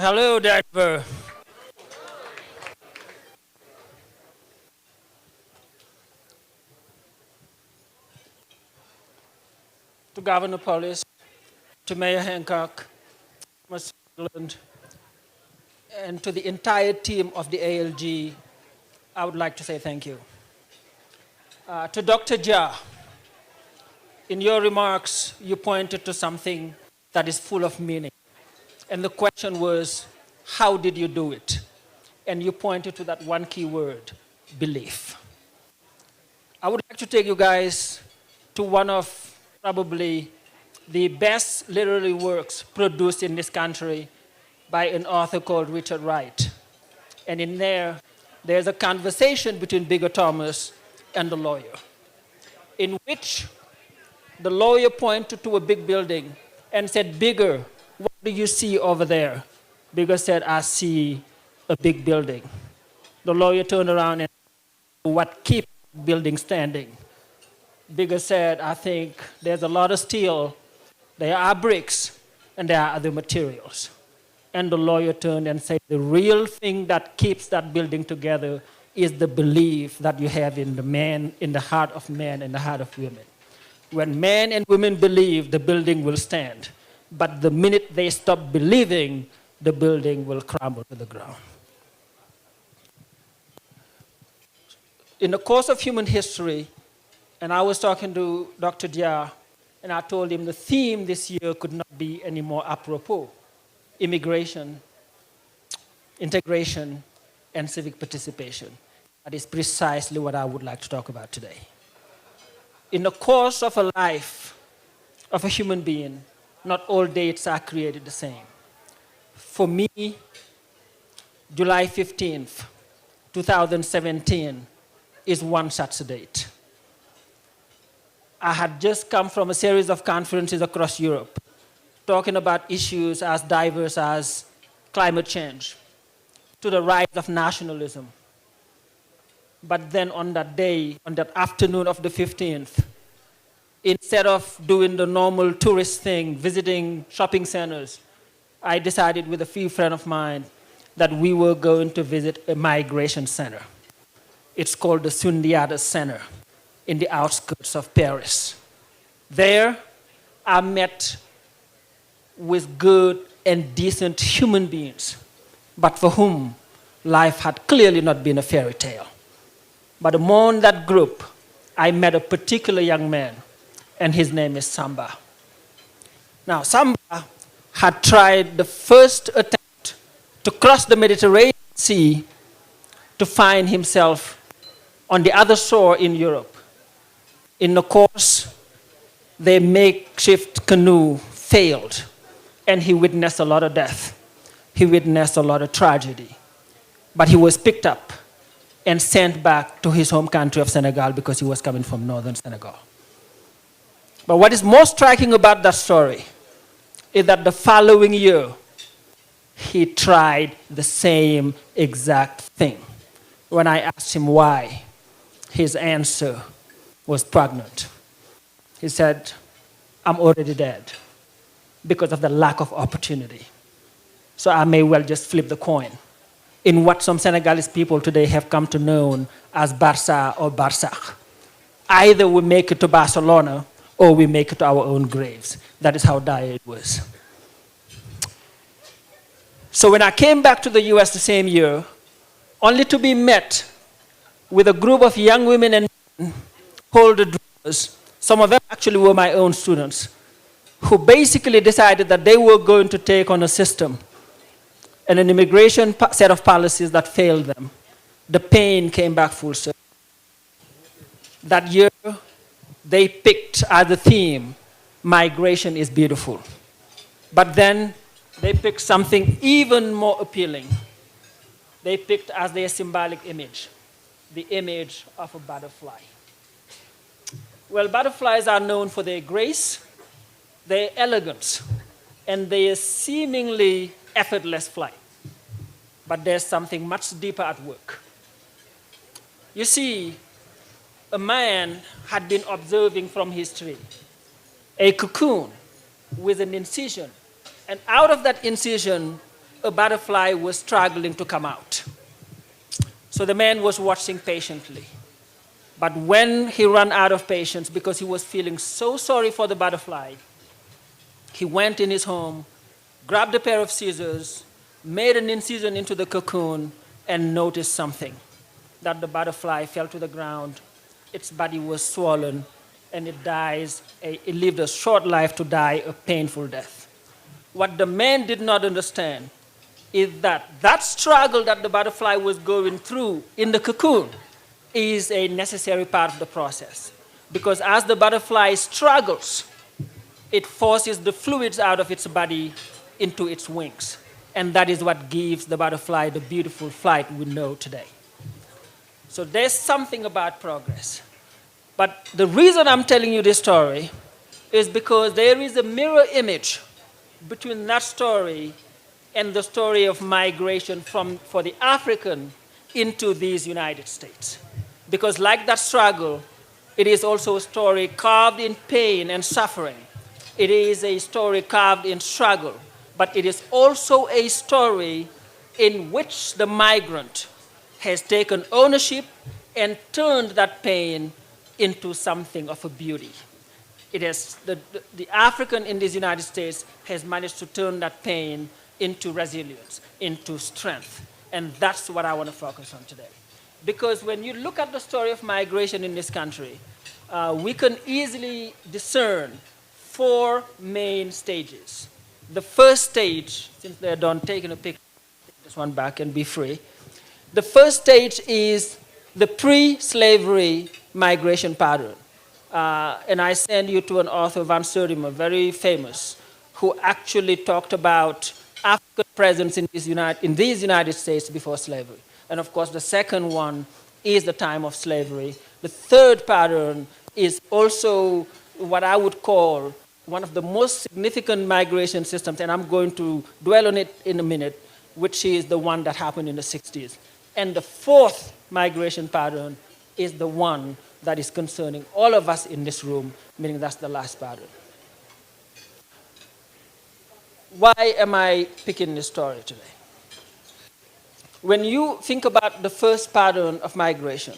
Hello, Denver. To Governor Polis, to Mayor Hancock, Mr. England, and to the entire team of the ALG, I would like to say thank you. To Dr. Jha, in your remarks, you pointed to something that is full of meaning. And the question was, how did you do it? And you pointed to that one key word, belief. I would like to take you guys to one of probably the best literary works produced in this country by an author called Richard Wright. And in there, there's a conversation between Bigger Thomas and the lawyer, in which the lawyer pointed to a big building and said, Bigger, what do you see over there? Bigger said, I see a big building. The lawyer turned around and said, what keeps the building standing? Bigger said, I think there's a lot of steel, there are bricks, and there are other materials. And the lawyer turned and said, the real thing that keeps that building together is the belief that you have in the man, in the heart of man and the heart of women. When men and women believe, the building will stand. But the minute they stop believing, the building will crumble to the ground. In the course of human history, and I was talking to Dr. Jha, and I told him the theme this year could not be any more apropos: immigration, integration, and civic participation. That is precisely what I would like to talk about today. In the course of a life of a human being, not all dates are created the same. For me, July 15th, 2017 is one such date. I had just come from a series of conferences across Europe, talking about issues as diverse as climate change, to the rise of nationalism. But then on that day, on that afternoon of the 15th, instead of doing the normal tourist thing, visiting shopping centers, I decided with a few friends of mine that we were going to visit a migration center. It's called the Sundiata Center in the outskirts of Paris. There, I met with good and decent human beings, but for whom life had clearly not been a fairy tale. But among that group, I met a particular young man, and his name is Samba. Now, Samba had tried the first attempt to cross the Mediterranean Sea to find himself on the other shore in Europe. In the course, their makeshift canoe failed, and he witnessed a lot of death. He witnessed a lot of tragedy. But he was picked up and sent back to his home country of Senegal because he was coming from northern Senegal. But what is most striking about that story is that the following year, he tried the same exact thing. When I asked him why, his answer was poignant. He said, I'm already dead because of the lack of opportunity. So I may well just flip the coin in what some Senegalese people today have come to know as Barça or Barsakh. Either we make it to Barcelona or we make it to our own graves. That is how dire it was. So when I came back to the US the same year, only to be met with a group of young women and men, older dreamers, some of them actually were my own students, who basically decided that they were going to take on a system and an immigration set of policies that failed them. The pain came back full circle. That year, they picked as a theme, migration is beautiful. But then they picked something even more appealing. They picked as their symbolic image, the image of a butterfly. Well, butterflies are known for their grace, their elegance, and their seemingly effortless flight. But there's something much deeper at work. You see, a man had been observing from history a cocoon with an incision, and out of that incision a butterfly was struggling to come out. So the man was watching patiently. But when he ran out of patience because he was feeling so sorry for the butterfly, he went in his home, grabbed a pair of scissors, made an incision into the cocoon, and noticed something, that the butterfly fell to the ground, its body was swollen, and it lived a short life to die a painful death. What the man did not understand is that struggle that the butterfly was going through in the cocoon is a necessary part of the process. Because as the butterfly struggles, it forces the fluids out of its body into its wings. And that is what gives the butterfly the beautiful flight we know today. So there's something about progress. But the reason I'm telling you this story is because there is a mirror image between that story and the story of migration for the African into these United States. Because like that struggle, it is also a story carved in pain and suffering. It is a story carved in struggle, but it is also a story in which the migrant has taken ownership and turned that pain into something of a beauty. It has, the African in these United States has managed to turn that pain into resilience, into strength. And that's what I want to focus on today. Because when you look at the story of migration in this country, we can easily discern 4 main stages. The first stage, since they're done taking a picture, take this one back and be free. The first stage is the pre-slavery migration pattern. And I send you to an author, Van Sertima, very famous, who actually talked about African presence in these United States before slavery. And of course, the second one is the time of slavery. The third pattern is also what I would call one of the most significant migration systems, and I'm going to dwell on it in a minute, which is the one that happened in the 60s. And the fourth migration pattern is the one that is concerning all of us in this room, meaning that's the last pattern. Why am I picking this story today? When you think about the first pattern of migration,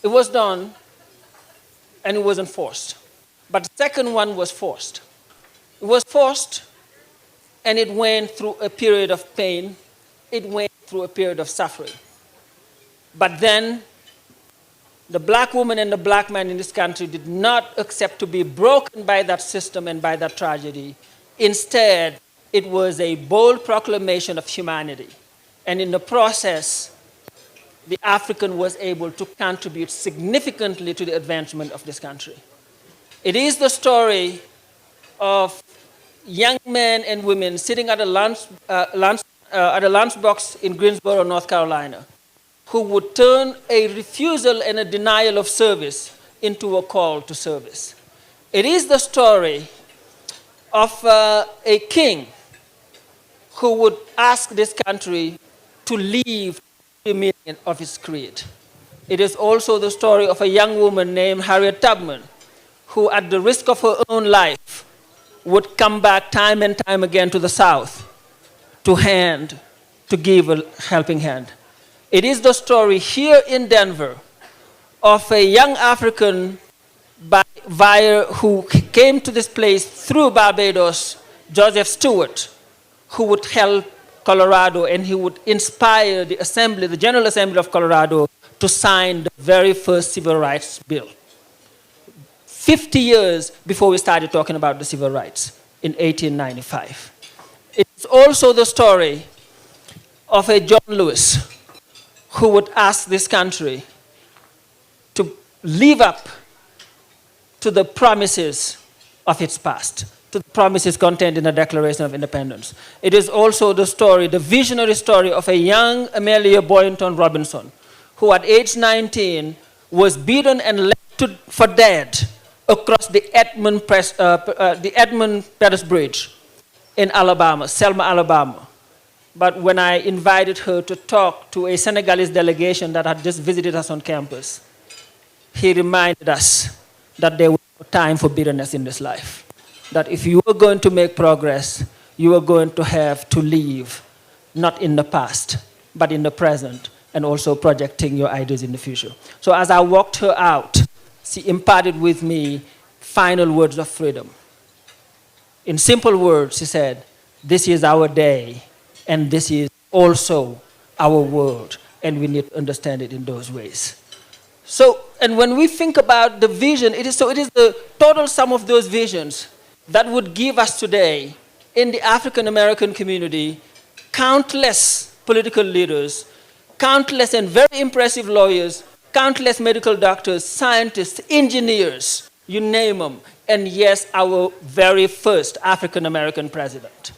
it was done and it wasn't forced. But the second one was forced. It was forced and it went through a period of pain. It went through a period of suffering. But then the black woman and the black man in this country did not accept to be broken by that system and by that tragedy. Instead, it was a bold proclamation of humanity. And in the process, the African was able to contribute significantly to the advancement of this country. It is the story of young men and women sitting at a lunchbox in Greensboro, North Carolina, who would turn a refusal and a denial of service into a call to service. It is the story of a king who would ask this country to leave the meaning of his creed. It is also the story of a young woman named Harriet Tubman, who at the risk of her own life would come back time and time again to the South to give a helping hand. It is the story here in Denver of a young African who came to this place through Barbados, Joseph Stewart, who would help Colorado, and he would inspire the Assembly, the General Assembly of Colorado, to sign the very first civil rights bill. 50 years before we started talking about the civil rights in 1895. It's also the story of a John Lewis who would ask this country to live up to the promises of its past, to the promises contained in the Declaration of Independence. It is also the story, the visionary story of a young Amelia Boynton Robinson, who at age 19 was beaten and left for dead across the Edmund Pettus Bridge in Alabama, Selma, Alabama. But when I invited her to talk to a Senegalese delegation that had just visited us on campus, he reminded us that there was no time for bitterness in this life. That if you were going to make progress, you are going to have to live not in the past, but in the present, and also projecting your ideas in the future. So as I walked her out, she imparted with me final words of freedom. In simple words, she said, this is our day, and this is also our world, and we need to understand it in those ways. So, and when we think about the vision, it is the total sum of those visions that would give us today, in the African American community, countless political leaders, countless and very impressive lawyers, countless medical doctors, scientists, engineers, you name them, and yes, our very first African American president.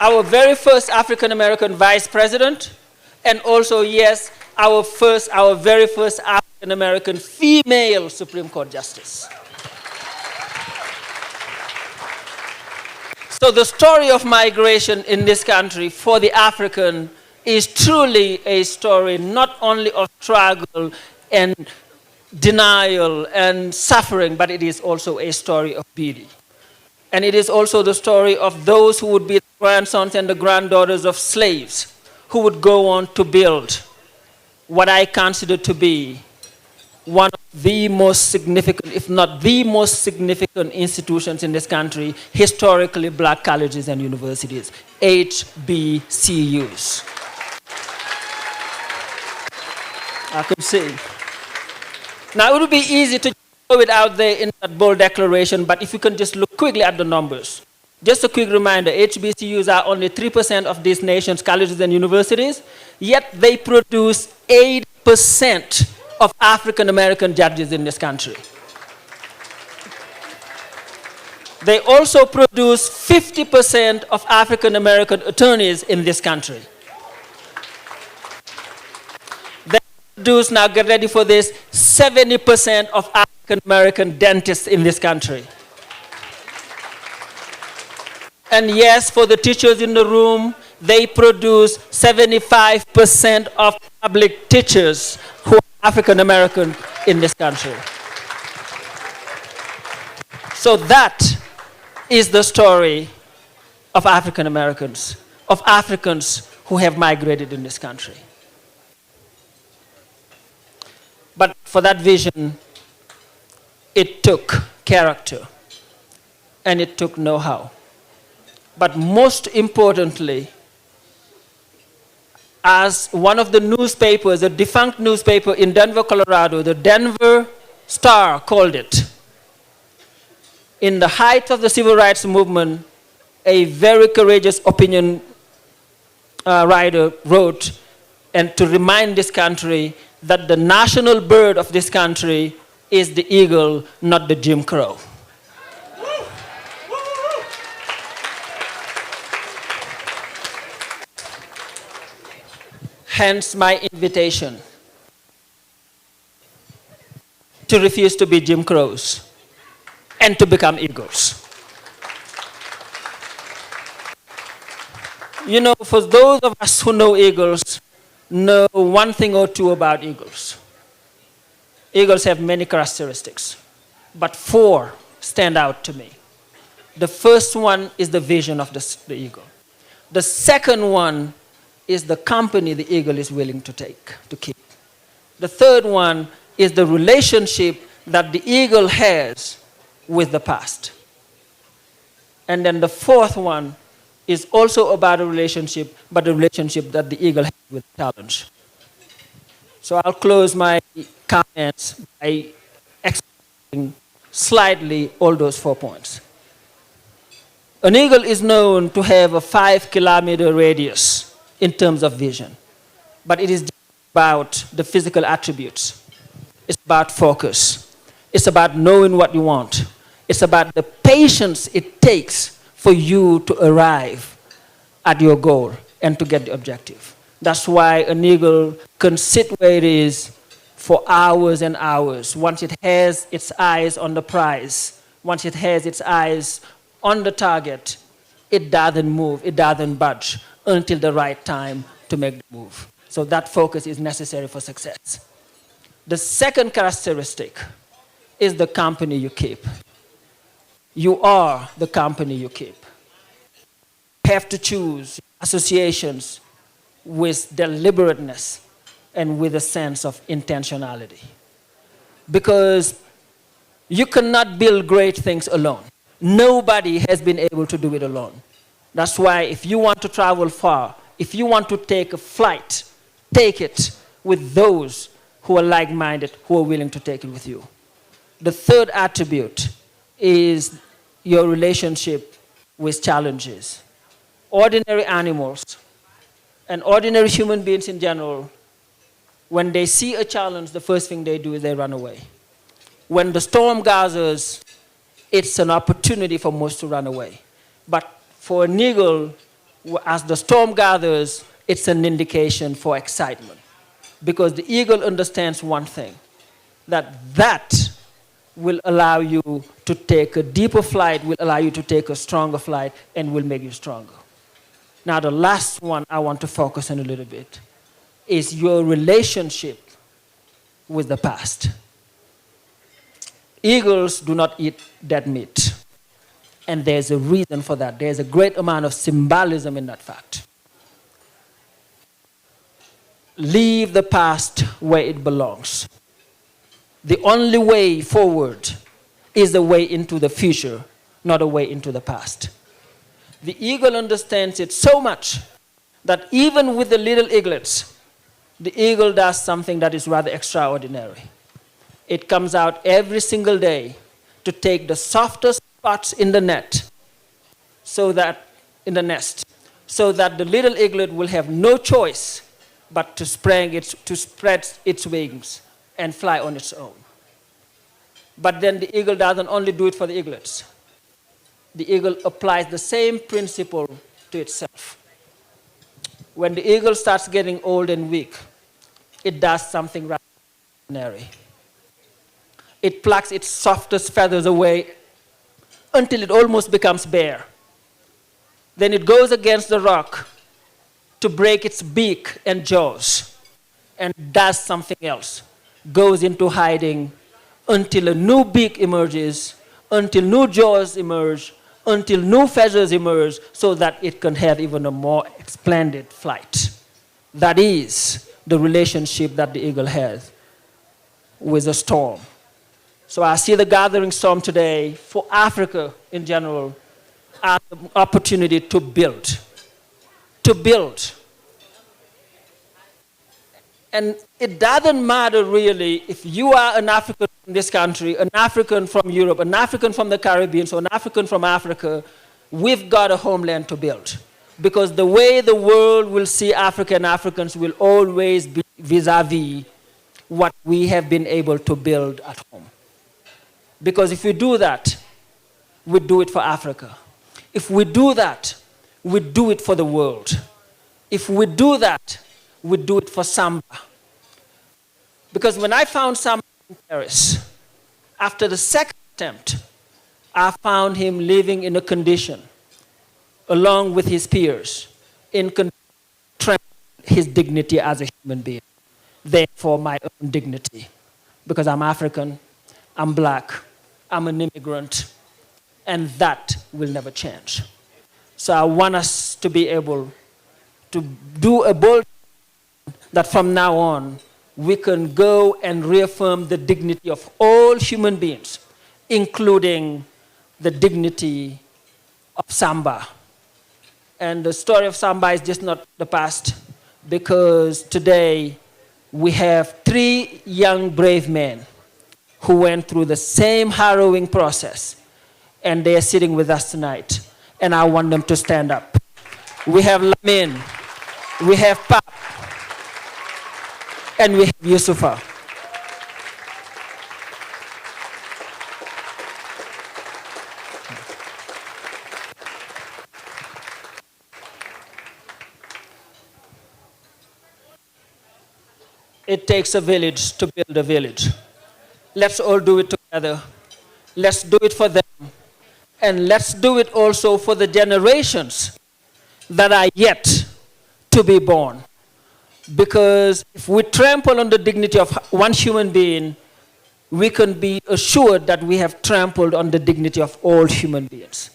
Our very first African American vice president, and also, yes, our very first African American female Supreme Court justice. So the story of migration in this country for the African is truly a story not only of struggle and denial and suffering, but it is also a story of beauty. And it is also the story of those who would be the grandsons and the granddaughters of slaves who would go on to build what I consider to be one of the most significant, if not the most significant institutions in this country, historically black colleges and universities, HBCUs. I could see. Now, it would be easy to throw it out there in that bold declaration, but if you can just look quickly at the numbers. Just a quick reminder, HBCUs are only 3% of this nation's colleges and universities, yet they produce 8% of African American judges in this country. They also produce 50% of African American attorneys in this country. They produce, now get ready for this, 70% of African American dentists in this country. And yes, for the teachers in the room, they produce 75% of public teachers who are African American in this country. So that is the story of African Americans, of Africans who have migrated in this country. But for that vision, it took character and it took know-how. But most importantly, as one of the newspapers, a defunct newspaper in Denver, Colorado, the Denver Star called it, in the height of the civil rights movement, a very courageous opinion writer wrote, and to remind this country that the national bird of this country is the eagle, not the Jim Crow. Hence my invitation to refuse to be Jim Crows and to become eagles. You know, for those of us who know eagles, know one thing or two about eagles. Eagles have many characteristics, but 4 stand out to me. The first one is the vision of the eagle. The second one is the company the eagle is willing to keep. The third one is the relationship that the eagle has with the past. And then the fourth one is also about a relationship, but a relationship that the eagle has with challenge. So I'll close my comments by explaining slightly all those 4 points. An eagle is known to have a 5-kilometer radius in terms of vision, but it is about the physical attributes. It's about focus. It's about knowing what you want. It's about the patience it takes for you to arrive at your goal and to get the objective. That's why an eagle can sit where it is for hours and hours. Once it has its eyes on the prize, once it has its eyes on the target, it doesn't move, it doesn't budge until the right time to make the move. So that focus is necessary for success. The second characteristic is the company you keep. You are the company you keep. You have to choose associations with deliberateness and with a sense of intentionality. Because you cannot build great things alone. Nobody has been able to do it alone. That's why if you want to travel far, if you want to take a flight, take it with those who are like-minded, who are willing to take it with you. The third attribute is your relationship with challenges. Ordinary animals and ordinary human beings in general, when they see a challenge, the first thing they do is they run away. When the storm gathers, it's an opportunity for most to run away. But for an eagle, as the storm gathers, it's an indication for excitement. Because the eagle understands one thing, that will allow you to take a deeper flight, will allow you to take a stronger flight, and will make you stronger. Now, the last one I want to focus on a little bit is your relationship with the past. Eagles do not eat dead meat. And there's a reason for that. There's a great amount of symbolism in that fact. Leave the past where it belongs. The only way forward is the way into the future, not a way into the past. The eagle understands it so much that even with the little eaglets, the eagle does something that is rather extraordinary. It comes out every single day to take the softest spots in the net, in the nest, so that the little eaglet will have no choice but to spread its wings and fly on its own. But then the eagle doesn't only do it for the eaglets. The eagle applies the same principle to itself. When the eagle starts getting old and weak, it does something rather extraordinary. It plucks its softest feathers away until it almost becomes bare. Then it goes against the rock to break its beak and jaws and does something else, goes into hiding until a new beak emerges, until new jaws emerge, until new feathers emerge, so that it can have even a more splendid flight. That is the relationship that the eagle has with a storm. So I see the gathering storm today for Africa in general as an opportunity to build. To build. And it doesn't matter really if you are an African from this country, an African from Europe, an African from the Caribbean, or an African from Africa, we've got a homeland to build. Because the way the world will see African Africans will always be vis-a-vis what we have been able to build at home. Because if we do that, we do it for Africa. If we do that, we do it for the world. If we do that, we do it for Samba. Because when I found Samba in Paris, after the second attempt, I found him living in a condition, along with his peers, in his dignity as a human being. Therefore, my own dignity. Because I'm African, I'm black, I'm an immigrant, and that will never change. So I want us to be able to do a bold that from now on, we can go and reaffirm the dignity of all human beings, including the dignity of Samba. And the story of Samba is just not the past, because today we have 3 young brave men who went through the same harrowing process, and they are sitting with us tonight, and I want them to stand up. We have Lamin, we have Pap, and we have Yusufa. It takes a village to build a village. Let's all do it together. Let's do it for them. And let's do it also for the generations that are yet to be born. Because if we trample on the dignity of one human being, we can be assured that we have trampled on the dignity of all human beings.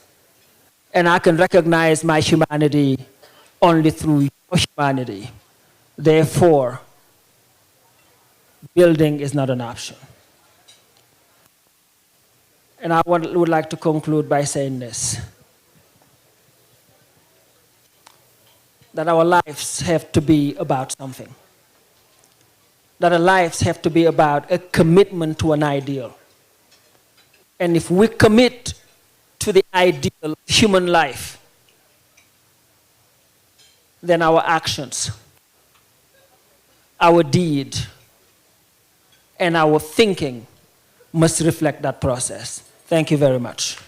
And I can recognize my humanity only through your humanity. Therefore, building is not an option. And I would like to conclude by saying this, that our lives have to be about something. That our lives have to be about a commitment to an ideal. And if we commit to the ideal of human life, then our actions, our deed, and our thinking must reflect that process. Thank you very much.